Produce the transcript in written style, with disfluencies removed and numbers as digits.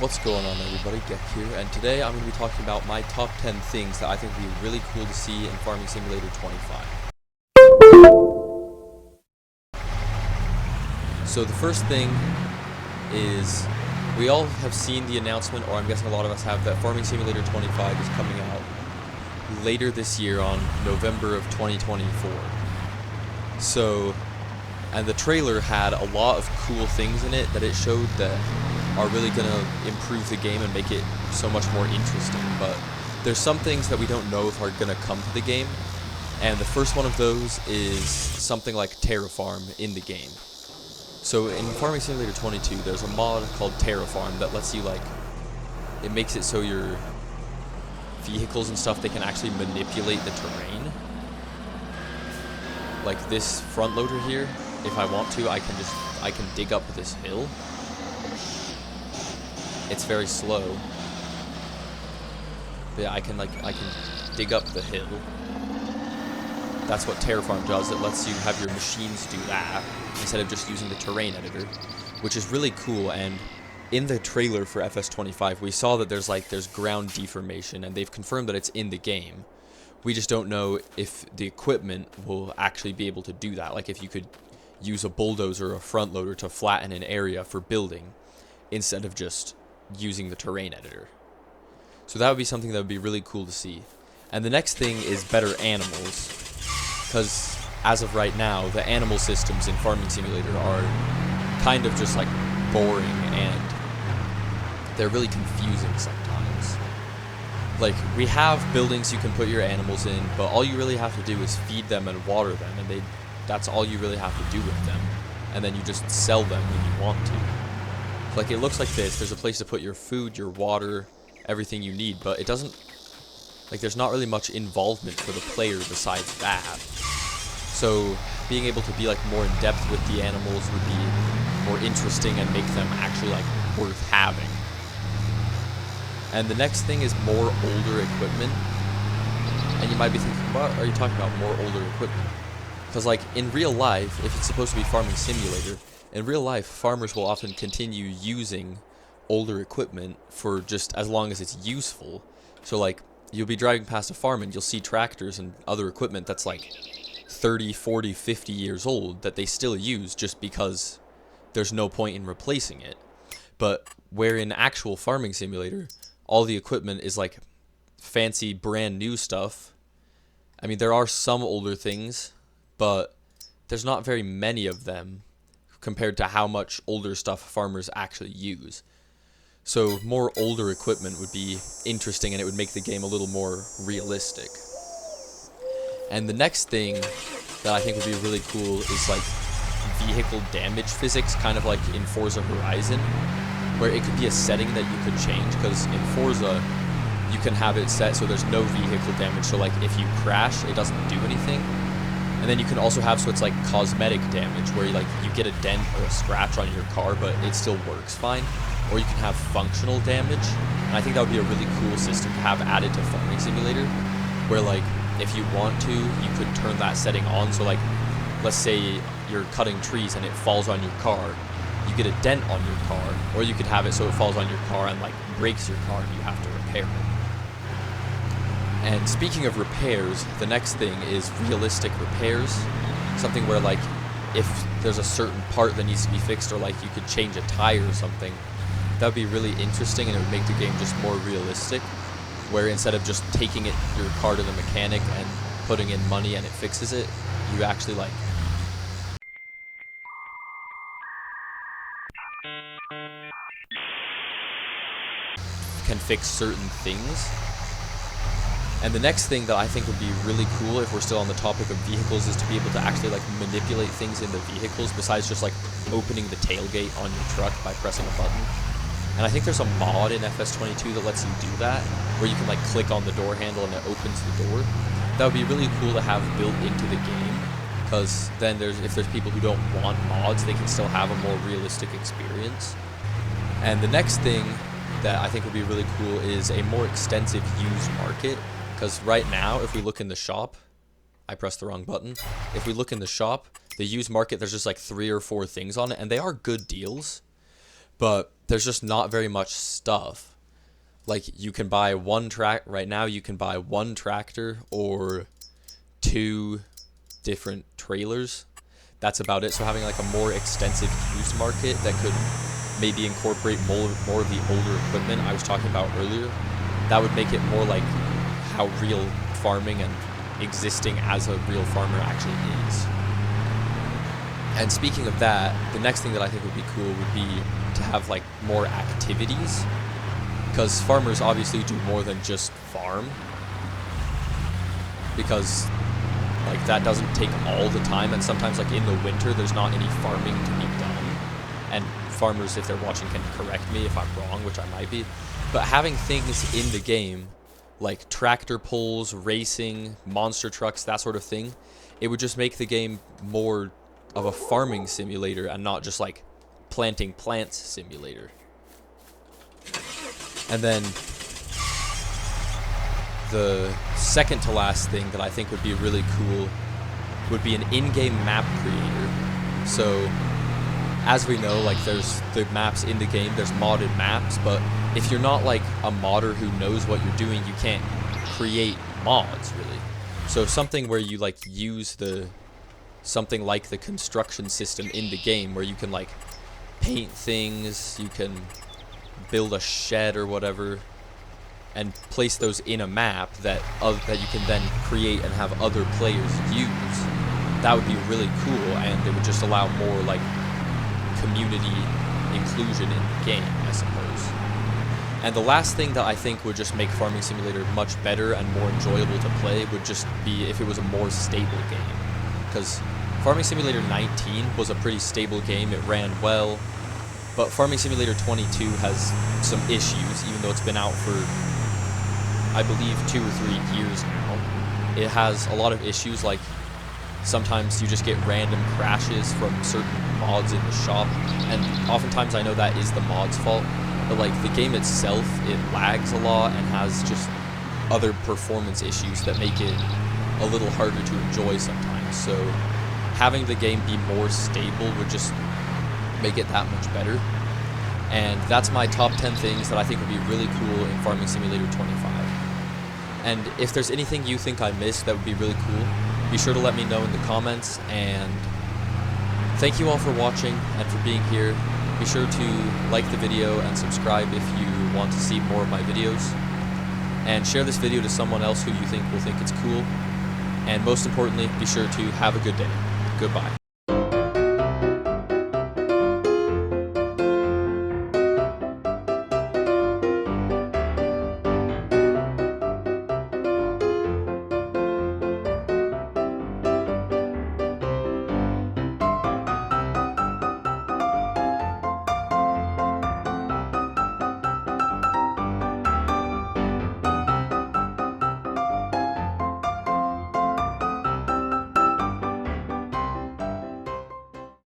What's going on, everybody? Gek here, and today I'm going to be talking about my top 10 things that I think would be really cool to see in Farming Simulator 25. So the first thing is, we all have seen the announcement, or I'm guessing a lot of us have, that Farming Simulator 25 is coming out later this year on November of 2024. So, and the trailer had a lot of cool things in it that it showed that are really going to improve the game and make it so much more interesting, but there's some things that we don't know if are going to come to the game, and the first one of those is something like Terrafarm in the game. So in Farming Simulator 22, there's a mod called Terrafarm that lets you, it makes it so your vehicles and stuff, they can actually manipulate the terrain. Like this front loader here, if I want to, I can dig up this hill. It's very slow. But yeah, I can dig up the hill. That's what Terrafarm does. It lets you have your machines do that instead of just using the terrain editor, which is really cool. And in the trailer for FS25, we saw that there's ground deformation, and they've confirmed that it's in the game. We just don't know if the equipment will actually be able to do that. Like if you could use a bulldozer or a front loader to flatten an area for building instead of just using the terrain editor. So that would be something that would be really cool to see. And the next thing is better animals, because as of right now, the animal systems in Farming Simulator are kind of just boring, and they're really confusing sometimes. Like, we have buildings you can put your animals in, but all you really have to do is feed them and water them, and that's all you really have to do with them. And then you just sell them when you want to. Like, it looks like this. There's a place to put your food, your water, everything you need, but it doesn't, there's not really much involvement for the player besides that. So being able to be more in depth with the animals would be more interesting and make them actually worth having. And the next thing is more older equipment. And you might be thinking, what are you talking about, more older equipment? Because in real life, if it's supposed to be Farming Simulator, in real life, farmers will often continue using older equipment for just as long as it's useful. So you'll be driving past a farm and you'll see tractors and other equipment that's 30, 40, 50 years old that they still use just because there's no point in replacing it. But where in actual Farming Simulator, all the equipment is fancy brand new stuff. I mean, there are some older things, but there's not very many of them compared to how much older stuff farmers actually use. So more older equipment would be interesting, and it would make the game a little more realistic. And the next thing that I think would be really cool is vehicle damage physics, kind of like in Forza Horizon, where it could be a setting that you could change, because in Forza you can have it set so there's no vehicle damage, so if you crash it doesn't do anything. And then you can also have so it's cosmetic damage, where you get a dent or a scratch on your car but it still works fine. Or you can have functional damage, and I think that would be a really cool system to have added to Farming Simulator, where if you want to, you could turn that setting on. So let's say you're cutting trees and it falls on your car, you get a dent on your car, or you could have it so it falls on your car and breaks your car and you have to repair it. And speaking of repairs, the next thing is realistic repairs. Something where if there's a certain part that needs to be fixed, or you could change a tire or something, that would be really interesting, and it would make the game just more realistic, where instead of just taking your car to the mechanic and putting in money and it fixes it, you actually can fix certain things. And the next thing that I think would be really cool, if we're still on the topic of vehicles, is to be able to actually manipulate things in the vehicles besides just opening the tailgate on your truck by pressing a button. And I think there's a mod in FS22 that lets you do that, where you can click on the door handle and it opens the door. That would be really cool to have built into the game, because then if there's people who don't want mods, they can still have a more realistic experience. And the next thing that I think would be really cool is a more extensive used market. Because right now, if we look in the shop, I pressed the wrong button. If we look in the shop, the used market, there's just 3 or 4 things on it, and they are good deals. But there's just not very much stuff. Like, you can buy right now you can buy one tractor or 2 different trailers. That's about it. So having like a more extensive used market that could maybe incorporate more of the older equipment I was talking about earlier, that would make it more like how real farming and existing as a real farmer actually is. And speaking of that, the next thing that I think would be cool would be to have like more activities, because farmers obviously do more than just farm, because like that doesn't take all the time, and sometimes like in the winter there's not any farming to be done. And farmers, if they're watching, can correct me if I'm wrong, which I might be. But having things in the game like tractor pulls, racing, monster trucks, that sort of thing, it would just make the game more of a farming simulator and not just like planting plants simulator. And then the second to last thing that I think would be really cool would be an in-game map creator. So as we know, like there's the maps in the game, there's modded maps, but if you're not like a modder who knows what you're doing, you can't create mods really. So something where you like use something like the construction system in the game, where you can like paint things, you can build a shed or whatever, and place those in a map that you can then create and have other players use. That would be really cool, and it would just allow more like community inclusion in the game, I suppose. And the last thing that I think would just make Farming Simulator much better and more enjoyable to play would just be if it was a more stable game. Because Farming Simulator 19 was a pretty stable game, it ran well, but Farming Simulator 22 has some issues, even though it's been out for, I believe, 2 or 3 years now. It has a lot of issues, like sometimes you just get random crashes from certain mods in the shop, and oftentimes I know that is the mod's fault, but like the game itself, it lags a lot and has just other performance issues that make it a little harder to enjoy sometimes. So having the game be more stable would just make it that much better. And that's my top 10 things that I think would be really cool in Farming Simulator 25. And if there's anything you think I missed that would be really cool, be sure to let me know in the comments. And thank you all for watching and for being here. Be sure to like the video and subscribe if you want to see more of my videos. And share this video to someone else who you think will think it's cool. And most importantly, be sure to have a good day. Goodbye.